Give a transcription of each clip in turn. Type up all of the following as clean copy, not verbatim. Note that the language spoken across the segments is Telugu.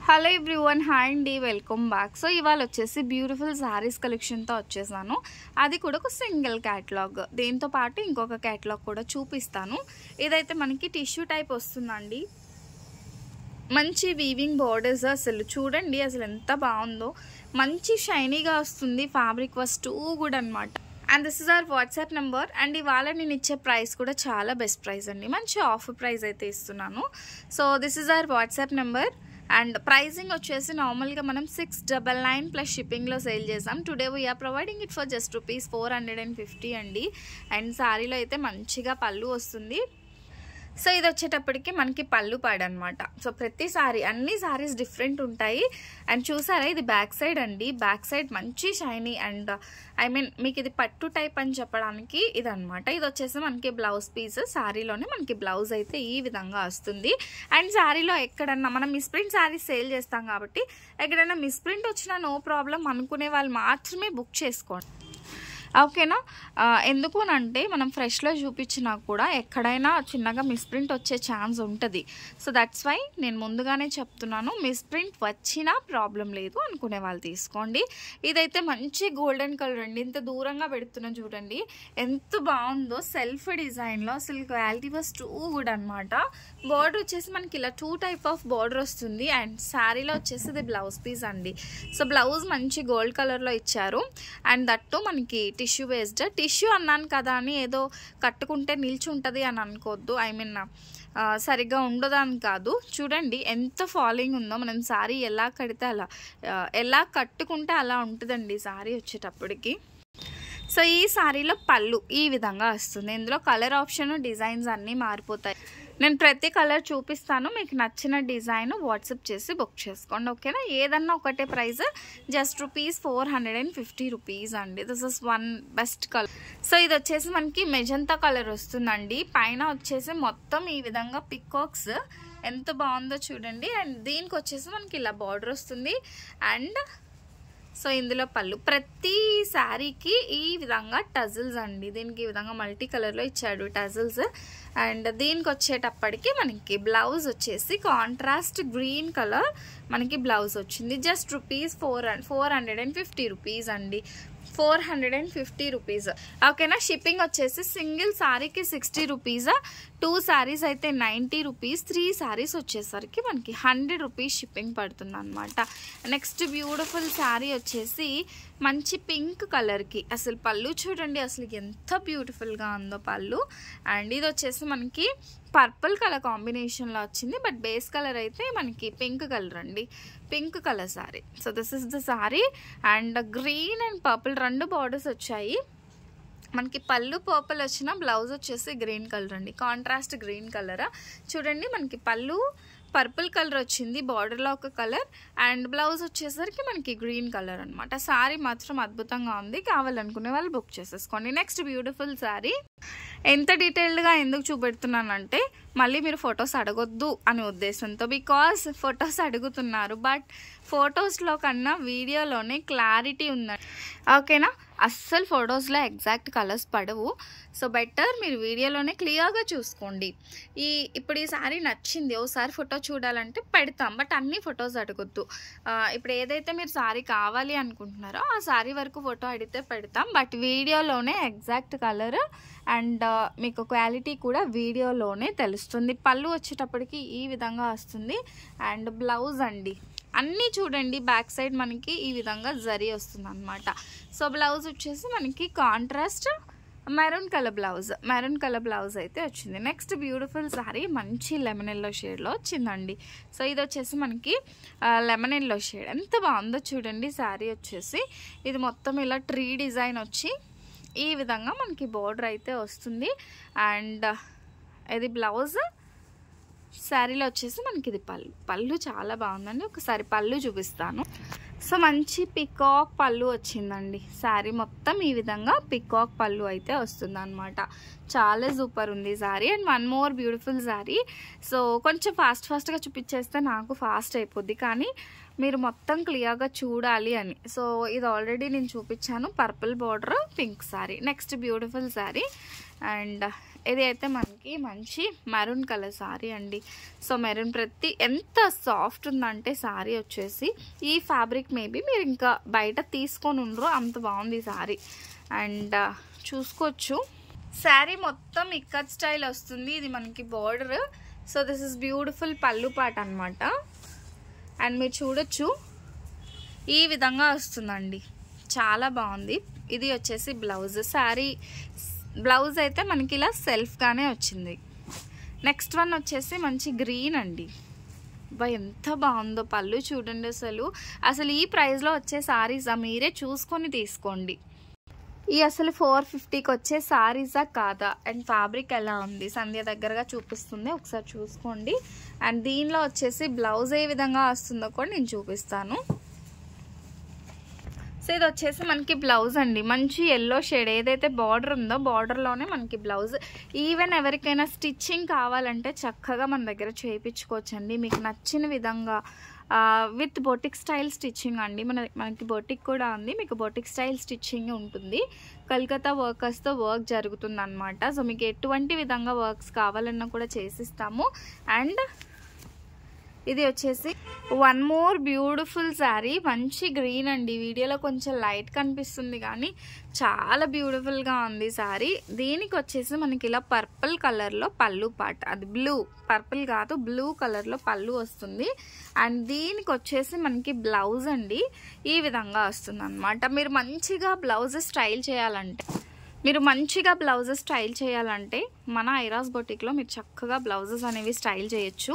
హలో ఎవ్రీవన్, హాయ్ అండి, వెల్కమ్ బ్యాక్. సో ఇవాళ వచ్చేసి బ్యూటిఫుల్ శారీస్ కలెక్షన్తో వచ్చేసాను. అది కూడా ఒక సింగిల్ క్యాటలాగ్, దీంతో పాటు ఇంకొక క్యాటలాగ్ కూడా చూపిస్తాను. ఇదైతే మనకి టిష్యూ టైప్ వస్తుందండి. మంచి వీవింగ్ బోర్డర్స్, అసలు చూడండి అసలు ఎంత బాగుందో. మంచి షైనీగా వస్తుంది. ఫ్యాబ్రిక్ వాస్ టూ గుడ్ అనమాట. And this is our WhatsApp number. And ఇవాళ నేను ఇచ్చే ప్రైస్ కూడా చాలా బెస్ట్ ప్రైస్ అండి. మంచి ఆఫర్ ప్రైస్ అయితే ఇస్తున్నాను. So this is our WhatsApp number. And pricing వచ్చేసి నార్మల్గా మనం 699 ప్లస్ షిప్పింగ్లో సేల్ చేసాం. Today we are providing it for just ₹450 అండి. అండ్ శారీలో అయితే మంచిగా పళ్ళు వస్తుంది. సో ఇది వచ్చేటప్పటికి మనకి పళ్ళు పాడనమాట. సో ప్రతి సారీ, అన్ని సారీస్ డిఫరెంట్ ఉంటాయి. అండ్ చూసారా, ఇది బ్యాక్ సైడ్ అండి. బ్యాక్ సైడ్ మంచి షైనీ అండ్ మీకు ఇది పట్టు టైప్ అని చెప్పడానికి ఇదనమాట. ఇది వచ్చేసి మనకి బ్లౌజ్ పీస్. శారీలోనే మనకి బ్లౌజ్ అయితే ఈ విధంగా వస్తుంది. అండ్ శారీలో ఎక్కడన్నా మనం మిస్ప్రింట్ శారీస్ సేల్ చేస్తాం కాబట్టి ఎక్కడైనా మిస్ప్రింట్ వచ్చినా నో ప్రాబ్లం అనుకునే వాళ్ళు మాత్రమే బుక్ చేసుకోండి, ఓకేనా. ఎందుకు అంటే మనం ఫ్రెష్లో చూపించినా కూడా ఎక్కడైనా చిన్నగా మిస్ప్రింట్ వచ్చే ఛాన్స్ ఉంటుంది. సో దట్స్ వై నేను ముందుగానే చెప్తున్నాను. మిస్ప్రింట్ వచ్చినా ప్రాబ్లం లేదు అనుకునే వాళ్ళు తీసుకోండి. ఇదైతే మంచి గోల్డెన్ కలర్ అండి. ఇంత దూరంగా పెడుతున్నాను చూడండి, ఎంత బాగుందో. సెల్ఫ్ డిజైన్లో అసలు క్వాలిటీ వాస్ టూ గుడ్ అనమాట. బార్డర్ వచ్చేసి మనకి ఇలా 2 టైప్ ఆఫ్ బార్డర్ వస్తుంది. అండ్ శారీలో వచ్చేసి ఇది బ్లౌజ్ పీస్ అండి. సో బ్లౌజ్ మంచి గోల్డ్ కలర్లో ఇచ్చారు. అండ్ దట్టు మనకి టిష్యూ బేస్డ్. టిష్యూ అన్నాను కదా అని ఏదో కట్టుకుంటే నిల్చుంటుంది అని అనుకోవద్దు. సరిగ్గా ఉండదని కాదు. చూడండి ఎంత ఫాలోయింగ్ ఉందో. మనం శారీ ఎలా కడితే అలా, ఎలా కట్టుకుంటే అలా ఉంటుందండి శారీ వచ్చేటప్పటికి. సో ఈ శారీలో పళ్ళు ఈ విధంగా వస్తుంది. ఇందులో కలర్ ఆప్షన్, డిజైన్స్ అన్నీ మారిపోతాయి. నేను ప్రతి కలర్ చూపిస్తాను. మీకు నచ్చిన డిజైన్ వాట్సాప్ చేసి బుక్ చేసుకోండి, ఓకేనా. ఏదన్నా ఒకటే ప్రైస్, జస్ట్ ₹450 అండి. This is one best colour. So ఇది వచ్చేసి మనకి మెజంతా కలర్ వస్తుందండి. పైన వచ్చేసి మొత్తం ఈ విధంగా పికాక్స్, ఎంత బాగుందో చూడండి. అండ్ దీనికి వచ్చేసి మనకి ఇలా బార్డర్ వస్తుంది. అండ్ సో ఇందులో పళ్ళు, ప్రతి శారీకి ఈ విధంగా టజిల్స్ అండి. దీనికి ఈ విధంగా మల్టీ కలర్లో ఇచ్చాడు టజిల్స్. అండ్ దీనికి వచ్చేటప్పటికి మనకి బ్లౌజ్ వచ్చేసి కాంట్రాస్ట్ గ్రీన్ కలర్ మనకి బ్లౌజ్ వచ్చింది. జస్ట్ ₹450 అండి. ₹450, ఓకేనా. షిప్పింగ్ వచ్చేసి సింగిల్ శారీకి ₹60, 2 శారీస్ అయితే ₹90, 3 శారీస్ వచ్చేసరికి మనకి ₹100 షిప్పింగ్ పడుతుంది అనమాట. నెక్స్ట్ బ్యూటిఫుల్ శారీ వచ్చేసి మంచి పింక్ కలర్కి, అసలు పళ్ళు చూడండి అసలు ఎంత బ్యూటిఫుల్గా ఉందో పళ్ళు. అండ్ ఇది వచ్చేసి మనకి పర్పుల్ కలర్ కాంబినేషన్లో వచ్చింది. బట్ బేస్ కలర్ అయితే మనకి పింక్ కలర్ అండి, pink colour sari. So this is the sari. And green and purple 2 borders వచ్చాయి మనకి. పళ్ళు పర్పుల్ వచ్చిన, బ్లౌజ్ వచ్చేసి గ్రీన్ కలర్ అండి, కాంట్రాస్ట్ గ్రీన్ కలర్. చూడండి మనకి పళ్ళు పర్పుల్ కలర్ వచ్చింది, బార్డర్లో ఒక కలర్. అండ్ బ్లౌజ్ వచ్చేసరికి మనకి గ్రీన్ కలర్ అనమాట. శారీ మాత్రం అద్భుతంగా ఉంది. కావాలనుకునే వాళ్ళు బుక్ చేసేసుకోండి. Next beautiful sari. ఎంత డీటెయిల్డ్గా ఎందుకు చూపెడుతున్నానంటే మళ్ళీ మీరు ఫొటోస్ అడగొద్దు అనే ఉద్దేశంతో. బికాస్ ఫొటోస్ అడుగుతున్నారు, బట్ ఫొటోస్లో కన్నా వీడియోలోనే క్లారిటీ ఉందండి, ఓకేనా. అస్సలు ఫొటోస్లో ఎగ్జాక్ట్ కలర్స్ పడవు. సో బెటర్ మీరు వీడియోలోనే క్లియర్గా చూసుకోండి. ఇప్పుడు ఈ శారీ నచ్చింది, ఓసారి ఫోటో చూడాలంటే పెడతాం, బట్ అన్ని ఫొటోస్ అడగొద్దు. ఇప్పుడు ఏదైతే మీరు శారీ కావాలి అనుకుంటున్నారో ఆ శారీ వరకు ఫోటో అడిగితే పెడతాం, బట్ వీడియోలోనే ఎగ్జాక్ట్ కలర్ అండ్ మీకు క్వాలిటీ కూడా వీడియోలోనే తెలుస్తుంది. పళ్ళు వచ్చేటప్పటికి ఈ విధంగా వస్తుంది. అండ్ బ్లౌజ్ అండి అన్నీ చూడండి, బ్యాక్ సైడ్ మనకి ఈ విధంగా జరీ వస్తుంది అనమాట. సో బ్లౌజ్ వచ్చేసి మనకి కాంట్రాస్ట్ మెరూన్ కలర్ బ్లౌజ్ అయితే వచ్చింది. నెక్స్ట్ బ్యూటిఫుల్ శారీ మంచి లెమన్ ఎల్లో షేడ్లో వచ్చిందండి. సో ఇది వచ్చేసి మనకి లెమన్ ఎల్లో షేడ్, ఎంత బాగుందో చూడండి. శారీ వచ్చేసి ఇది మొత్తం ఇలా ట్రీ డిజైన్ వచ్చి ఈ విధంగా మనకి బోర్డర్ అయితే వస్తుంది. అండ్ ఇది బ్లౌజ్. శారీలో వచ్చేసి మనకి ఇది పళ్ళు చాలా బాగుందండి. ఒకసారి పళ్ళు చూపిస్తాను. సో మంచి పికాక్ పళ్ళు వచ్చిందండి. శారీ మొత్తం ఈ విధంగా పికాక్ పళ్ళు అయితే వస్తుంది అనమాట. చాలా సూపర్ ఉంది sari. And one more beautiful sari. So కొంచెం ఫాస్ట్గా చూపించేస్తే నాకు ఫాస్ట్ అయిపోద్ది, కానీ మీరు మొత్తం క్లియర్గా చూడాలి అని. సో ఇది ఆల్రెడీ నేను చూపించాను, purple border pink sari. Next beautiful sari. And ఇది అయితే మనకి మంచి మెరూన్ కలర్ సారీ అండి. సో మెరూన్ ఎంత సాఫ్ట్ ఉందంటే సారీ వచ్చేసి ఈ ఫ్యాబ్రిక్ మేబీ మీరు ఇంకా బయట తీసుకొని ఉండరు, అంత బాగుంది ఈ సారీ. అండ్ చూసుకోవచ్చు శారీ మొత్తం ఇక్కత్ స్టైల్ వస్తుంది. ఇది మనకి border. So this is beautiful పళ్ళు పాట అనమాట. అండ్ మీరు చూడొచ్చు ఈ విధంగా వస్తుందండి, చాలా బాగుంది. ఇది వచ్చేసి బ్లౌజ్. శారీ బ్లౌజ్ అయితే మనకి ఇలా సెల్ఫ్గానే వచ్చింది. నెక్స్ట్ వన్ వచ్చేసి మంచి గ్రీన్ అండి. ఎంత బాగుందో పళ్ళు చూడండి. అసలు ఈ ప్రైస్లో వచ్చే శారీసా మీరే చూసుకొని తీసుకోండి. ఈ అసలు 450కి వచ్చే శారీసా కాదా? అండ్ ఫ్యాబ్రిక్ ఎలా ఉంది సంధ్య దగ్గరగా చూపిస్తుంది, ఒకసారి చూసుకోండి. అండ్ దీనిలో వచ్చేసి బ్లౌజ్ ఏ విధంగా వస్తుందో కూడా నేను చూపిస్తాను. సో ఇది వచ్చేసి మనకి బ్లౌజ్ అండి, మంచి ఎల్లో షేడ్. ఏదైతే బార్డర్ ఉందో బార్డర్లోనే మనకి బ్లౌజ్. ఈవెన్ ఎవరికైనా స్టిచ్చింగ్ కావాలంటే చక్కగా మన దగ్గర చేయించుకోవచ్చండి, మీకు నచ్చిన విధంగా. విత్ బొటిక్ స్టైల్ స్టిచ్చింగ్ అండి. మనకి బొటిక్ కూడా ఉంది, మీకు బొటిక్ స్టైల్ స్టిచ్చింగ్ ఉంటుంది. కల్కత్తా వర్కర్స్తో వర్క్ జరుగుతుంది అనమాట. సో మీకు ఎటువంటి విధంగా వర్క్స్ కావాలన్నా కూడా చేసిస్తాము. అండ్ ఇది వచ్చేసి వన్ మోర్ బ్యూటిఫుల్ శారీ, మంచి గ్రీన్ అండి. వీడియోలో కొంచెం లైట్ కనిపిస్తుంది కానీ చాలా బ్యూటిఫుల్గా ఉంది శారీ. దీనికి వచ్చేసి మనకి ఇలా పర్పుల్ కలర్లో పళ్ళు పాట, అది బ్లూ, పర్పుల్ కాదు బ్లూ కలర్లో పళ్ళు వస్తుంది. అండ్ దీనికి వచ్చేసి మనకి బ్లౌజ్ అండి ఈ విధంగా వస్తుంది అనమాట. మీరు మంచిగా బ్లౌజ్ చేయాలంటే మన ఐరాస్ బొటిక్లో మీరు చక్కగా బ్లౌజెస్ అనేవి స్టైల్ చేయొచ్చు.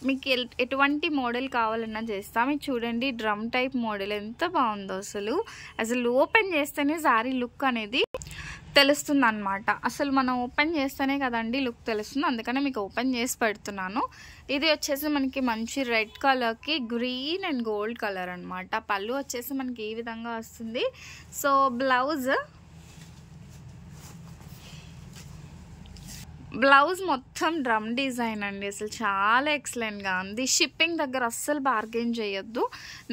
మీకు ఎటువంటి మోడల్ కావాలన్నా చేస్తాం. మీకు చూడండి డ్రమ్ టైప్ మోడల్ ఎంత బాగుందో. అసలు ఓపెన్ చేస్తేనే శారీ లుక్ అనేది తెలుస్తుంది అనమాట. అసలు మనం ఓపెన్ చేస్తేనే కదండి లుక్ తెలుస్తుంది, అందుకనే మీకు ఓపెన్ చేసి పెడుతున్నాను. ఇది వచ్చేసి మనకి మంచి రెడ్ కలర్కి గ్రీన్ అండ్ గోల్డ్ కలర్ అనమాట. పళ్ళు వచ్చేసి మనకి ఈ విధంగా వస్తుంది. సో బ్లౌజ్ మొత్తం డ్రమ్ డిజైన్ అండి, అసలు చాలా ఎక్సలెంట్గా ఉంది. షిప్పింగ్ దగ్గర అస్సలు బార్గెన్ చేయొద్దు.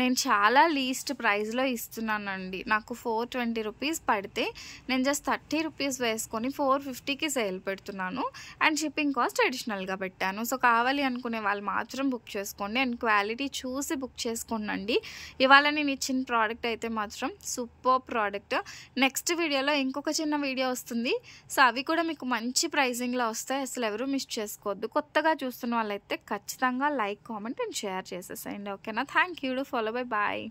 నేను చాలా లీస్ట్ ప్రైస్లో ఇస్తున్నానండి. నాకు 420 రూపీస్ పడితే నేను జస్ట్ 30 రూపీస్ వేసుకొని 450కి సేల్ పెడుతున్నాను. అండ్ షిప్పింగ్ కాస్ట్ అడిషనల్గా పెట్టాను. సో కావాలి అనుకునే వాళ్ళు మాత్రం బుక్ చేసుకోండి. అండ్ క్వాలిటీ చూసి బుక్ చేసుకోండి. ఇవాళ నేను ఇచ్చిన ప్రోడక్ట్ అయితే మాత్రం సూపర్ ప్రోడక్ట్. నెక్స్ట్ వీడియోలో ఇంకొక చిన్న వీడియో వస్తుంది. సో అవి కూడా మీకు మంచి ప్రైజింగ్లో వస్తాయి, అసలు ఎవరు మిస్ చేసుకోవద్దు. కొత్తగా చూస్తున్న వాళ్ళైతే ఖచ్చితంగా లైక్, కామెంట్ అండ్ షేర్ చేసేసేయండి. ఓకేనా? Thank you. Follow bye bye.